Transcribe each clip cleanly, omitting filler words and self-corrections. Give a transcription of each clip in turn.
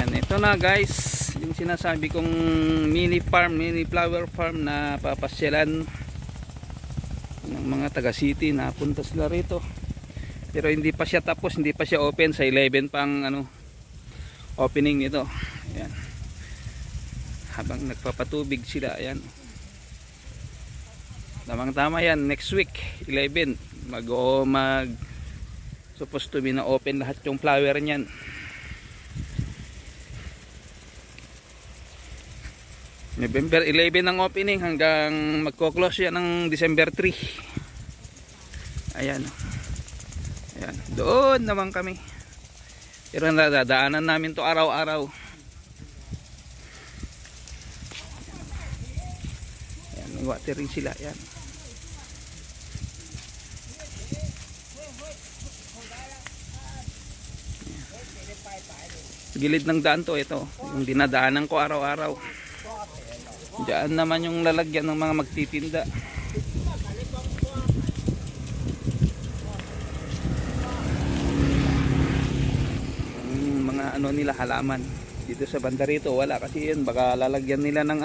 Yan, ito na guys, yung sinasabi kong mini farm, mini flower farm na papasyalan ng mga taga city na punta sila rito. Pero hindi pa siya tapos, hindi pa siya open. Sa 11 pang opening nito. Yan. Habang nagpapatubig sila, ayan. Tamang tama yan, next week 11 supposed to be na open lahat yung flower niyan. November 11 ang opening hanggang magko-close yan ng December 3. Ayan. Ayan, doon naman kami. Pero nadadaanan namin to araw-araw. Ayan, may watering sila. Ayan. Gilid ng daan to, ito yung dinadaanan ko araw-araw. Diyan naman yung lalagyan ng mga magtitinda. Mga nila halaman dito sa banda rito wala kasi yun, baka lalagyan nila ng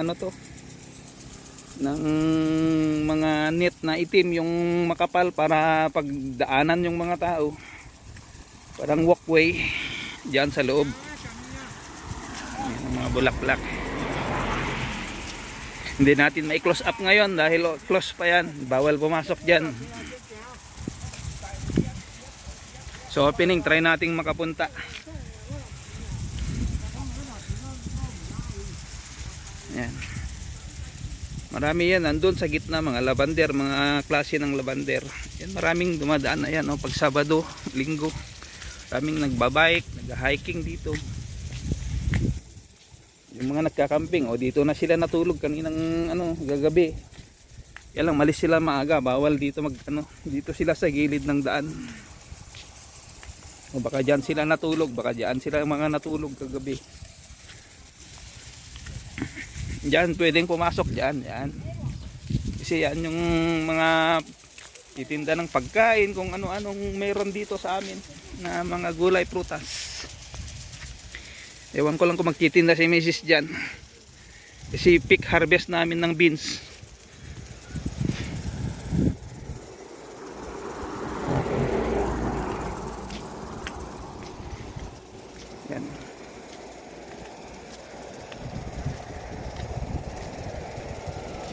ng mga net na itim yung makapal para pagdaanan yung mga tao, parang walkway diyan sa loob. Yan, mga bulaklak. Hindi natin mai-close up ngayon dahil close pa yan, bawal pumasok dyan. So opening, try nating makapunta. Yan. Marami yan nandun sa gitna, mga lavender, mga klase ng lavender. Yan, maraming dumadaan. Ayan, pag Sabado, Linggo, maraming nagbabike, nag-hiking dito. Yung mga nagkakamping, dito na sila natulog kaninang gagabi. Yan lang, malis sila maaga, bawal dito dito sila sa gilid ng daan. O baka diyan sila natulog, baka diyan sila mga natulog kagabi. Diyan pwedeng pumasok diyan, yan. Kasi yan yung mga titinda ng pagkain, kung ano-anong meron dito sa amin na mga gulay, prutas. Ewan ko lang kung magtitinda si Mrs. dyan. Kasi peak harvest namin ng beans. Yan.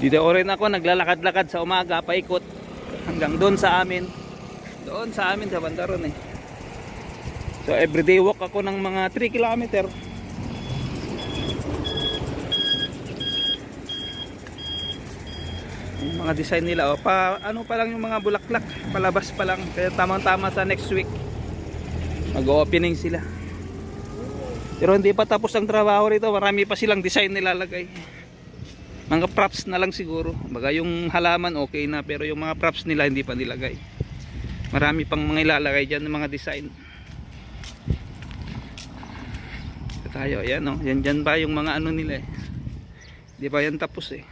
Dito rin ako naglalakad-lakad sa umaga, paikot hanggang doon sa amin. Doon sa amin sa Bandaron eh. So everyday walk ako ng mga 3 kilometer. Yung mga design nila, pa lang yung mga bulaklak, palabas pa lang. Kaya tamang-tama sa next week mag-opening sila. Pero hindi pa tapos ang trabaho rito, marami pa silang design nilalagay. Mga props na lang siguro. Baga yung halaman okay na, pero yung mga props nila hindi pa nilagay. Marami pang mga ilalagay dyan ng mga design. Tayo, ayan yan dyan ba yung mga nila eh. Di ba yan tapos eh.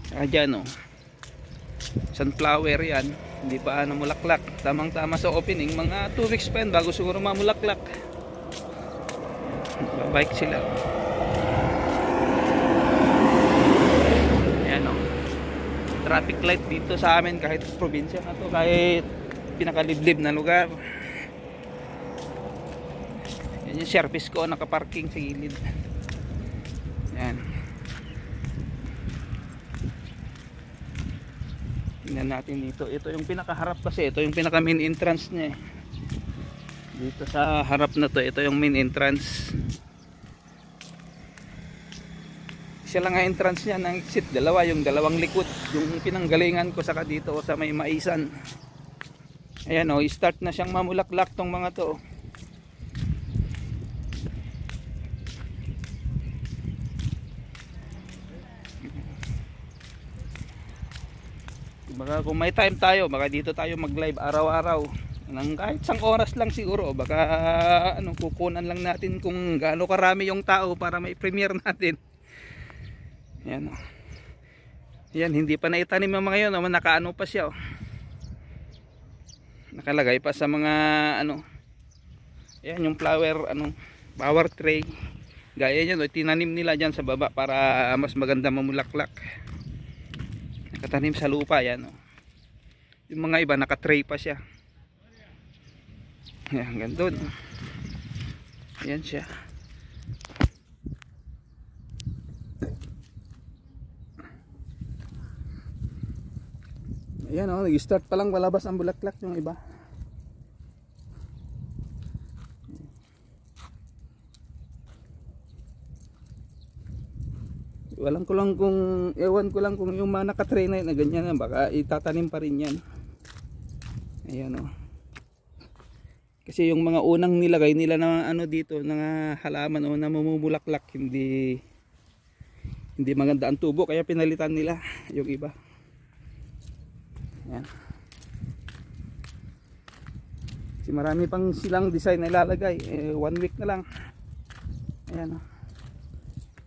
Dyan sunflower yan, hindi pa namulaklak. Tamang tama sa opening, mga 2 weeks pa yan bago siguro mamulaklak. Babike sila. Ayan traffic light dito sa amin, kahit probinsya na to, kahit pinakaliblib na lugar. Yan yung service ko, nakaparking sa gilid. Yan. Tingnan natin dito. Ito yung pinakaharap kasi. Ito yung pinaka main entrance niya eh. Dito sa harap na to, ito yung main entrance. Isa lang ang entrance niya ng exit. Dalawa, yung dalawang likod. Yung pinanggalingan ko saka dito sa may maisan. Ayan start na siyang mamulaklak tong mga to. Baka kung may time tayo, baka dito tayo mag live araw-araw ng kahit isang oras lang siguro. Baka kukunan lang natin kung gaano karami yung tao para may premiere natin. Yan yan, hindi pa naitanim yung mga yun, nakaano pa siya nakalagay pa sa mga Ayan yung flower power tray. Gaya yan, tinanim nila dyan sa baba para mas maganda mamulaklak. Nakatanim sa lupa yan. Yung mga iba nakatray pa siya. Yan, hanggang doon. Ayan siya. Ayan nag-start pa lang palabas ang bulaklak yung iba. Ewan ko lang kung yung mga nakatray na ganyan na, baka itatanim pa rin yan. Ayan Kasi yung mga unang nilagay nila na dito, na halaman na mamumulaklak, hindi maganda ang tubo, kaya pinalitan nila yung iba. Ayan. Kasi marami pang silang design na ilalagay. 1 week na lang. Ayan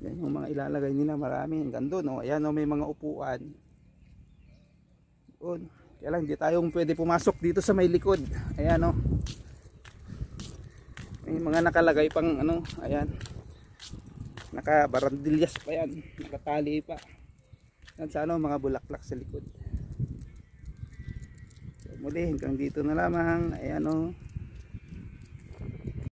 Yan yung mga ilalagay nila, marami hanggang doon. Ayan may mga upuan. Doon. Kaya lang hindi tayong pwede pumasok dito sa may likod. Ayan may mga nakalagay pang ayan. Nakabarandilyas pa yan. Nakatali pa. Yan sa mga bulaklak sa likod. So, muli hanggang dito na lamang. Ayan